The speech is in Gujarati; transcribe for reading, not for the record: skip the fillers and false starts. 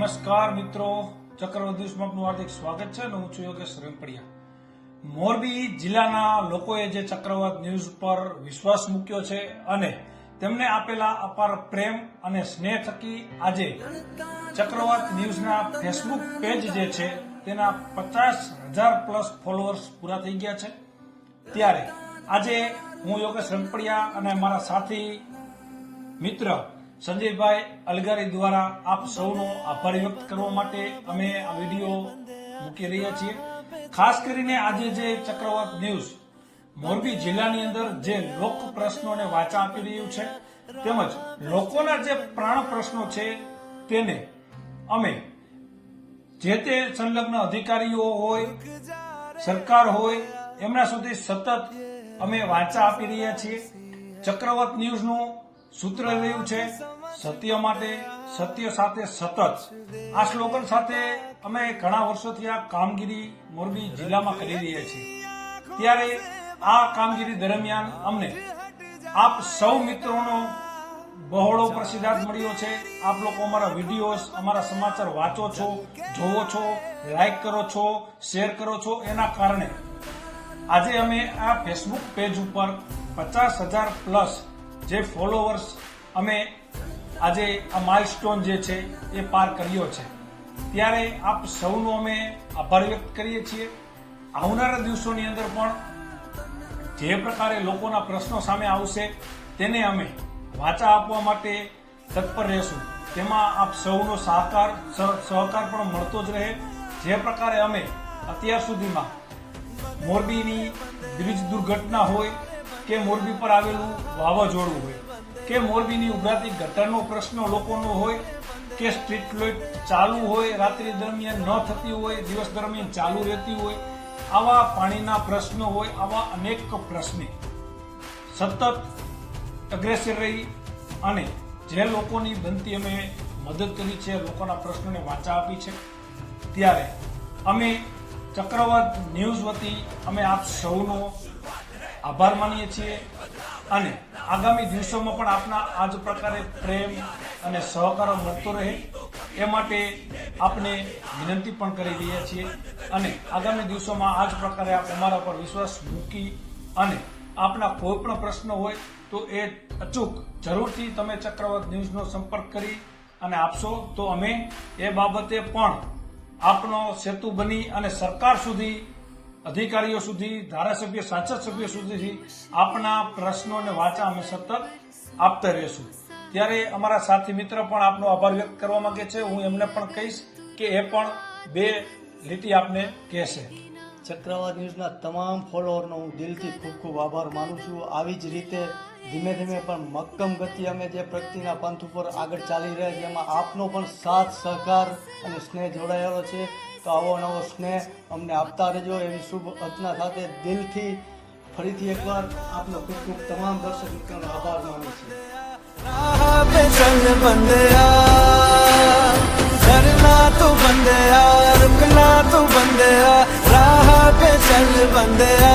નમસ્કાર મિત્રો, ચક્રવાત ન્યૂઝમાં આપનું હાર્દિક સ્વાગત છે અને હું છું યોગેશ રેમ્પડિયા। મોરબી જિલ્લાના લોકોએ જે ચક્રવાત ન્યૂઝ પર વિશ્વાસ મૂક્યો છે અને તેમને આપેલા અપાર પ્રેમ અને સ્નેહ થકી આજે ચક્રવાત ન્યૂઝના ફેસબુક પેજ જે છે તેના 50,000 પ્લસ ફોલોઅર્સ પૂરા થઈ ગયા છે। ત્યારે આજે હું યોગેશ રેમ્પડિયા અને મારા સાથી મિત્ર સંજયભાઈ અલગારી દ્વારા આપ સૌનો આભાર વ્યક્ત કરવા માટે અમે આ વિડીયો મૂકી રહ્યા છીએ। ખાસ કરીને આજે જે ચક્રવાત ન્યૂઝ મોરબી જિલ્લાની અંદર જે લોક પ્રશ્નોને વાચા આપી રહ્યું છે તેમજ લોકોના જે પ્રાણ પ્રશ્નો છે તેને અમે જે તે સંલગ્ન અધિકારીઓ હોય, સરકાર હોય, એમના સુધી સતત અમે વાચા આપી રહ્યા છીએ। ચક્રવાત ન્યૂઝનું સૂત્ર રહ્યું છે સત્ય માટે, સત્ય સાથે સતત। આ સ્લોગન સાથે અમે ઘણા વર્ષોથી આ કામગીરી મોરબી જિલ્લામાં કરી રહ્યા છીએ। ત્યારે આ કામગીરી દરમિયાન અમને આપ સૌ મિત્રોનો બહોળો પ્રતિસાદ મળ્યો છે। આપ લોકો અમારા વિડીયોઝ, અમારા સમાચાર વાંચો છો, જોવો છો, લાઈક કરો છો, શેર કરો છો। એના કારણે આજે અમે આ ફેસબુક પેજ ઉપર 50,000 પ્લસ જે ફોલોવર્સ અમે આજે આ માઇલસ્ટોન જે છે એ પાર કર્યો છે। ત્યારે આપ સૌનો અમે આભાર વ્યક્ત કરીએ છીએ। આવનારા દિવસોની અંદર પણ જે પ્રકારે લોકોના પ્રશ્નો સામે આવશે તેને અમે વાચા આપવા માટે તત્પર રહેશું। તેમાં આપ સૌનો સહકાર પણ મળતો જ રહે। જે પ્રકારે અમે અત્યાર સુધીમાં મોરબીની બ્રિજ દુર્ઘટના હોય કે મોરબી પર આવેલું વાવાઝોડું હોય કે મોરબીની ઉભરાતી ગટરનો પ્રશ્ન લોકોનો હોય કે સ્ટ્રીટ લાઇટ ચાલુ હોય, રાત્રિ દરમિયાન ન થતી હોય, દિવસ દરમિયાન ચાલુ રહેતી હોય, આવા પાણીના પ્રશ્નો હોય, આવા અનેક પ્રશ્ને સતત અગ્રેસર રહી અને જે લોકોની બનતી અમે મદદ કરી છે, લોકોના પ્રશ્નોને વાચા આપી છે। ત્યારે અમે ચક્રવાત ન્યૂઝ વતી અમે આપ સૌનો આભાર માનીએ છીએ અને આગામી દિવસોમાં પણ આપના આ જ પ્રકારે પ્રેમ અને સહકાર મળતો રહે એ માટે આપને વિનંતી પણ કરી રહ્યા છીએ અને આગામી દિવસોમાં આ જ પ્રકારે આપ અમારા પર વિશ્વાસ મૂકી અને આપના કોઈ પણ પ્રશ્ન હોય તો એ અચૂક જરૂરથી તમે ચક્રવાત ન્યૂઝનો સંપર્ક કરી અને આપશો તો અમે એ બાબતે પણ આપનો સેતુ બની અને સરકાર સુધી, અધિકારીઓ સુધી, ધારાસભ્ય, સાંસદ સભ્યો સુધી આપના પ્રશ્નોને વાચા અમે સતત આપતા રહેશું। ત્યારે અમારા સાથી મિત્ર પણ આપનો આભાર વ્યક્ત કરવા માંગે છે। હું એમને પણ કહીશ કે એ પણ 2 લીટી આપને કહેશે। ચક્રવાત ન્યૂઝના તમામ ફોલોઅરનો હું દિલથી ખૂબ ખૂબ આભાર માનું છું। આવી જ રીતે ધીમે ધીમે પણ મક્કમ ગતિ અમે જે પ્રગતિના પંથ ઉપર આગળ ચાલી રહ્યા છીએ એમાં આપનો પણ સાથ, સહકાર અને સ્નેહ જોડાયેલો છે। તો આવો નવો સ્નેહ અમને આપતા રહેજો એવી શુભ અર્ચના સાથે દિલથી ફરીથી એકવાર આપનો ખૂબ ખૂબ તમામ દર્શક મિત્રોનો આભાર માનું છું। रुकना तो बंदया, राह पे चल बंदया।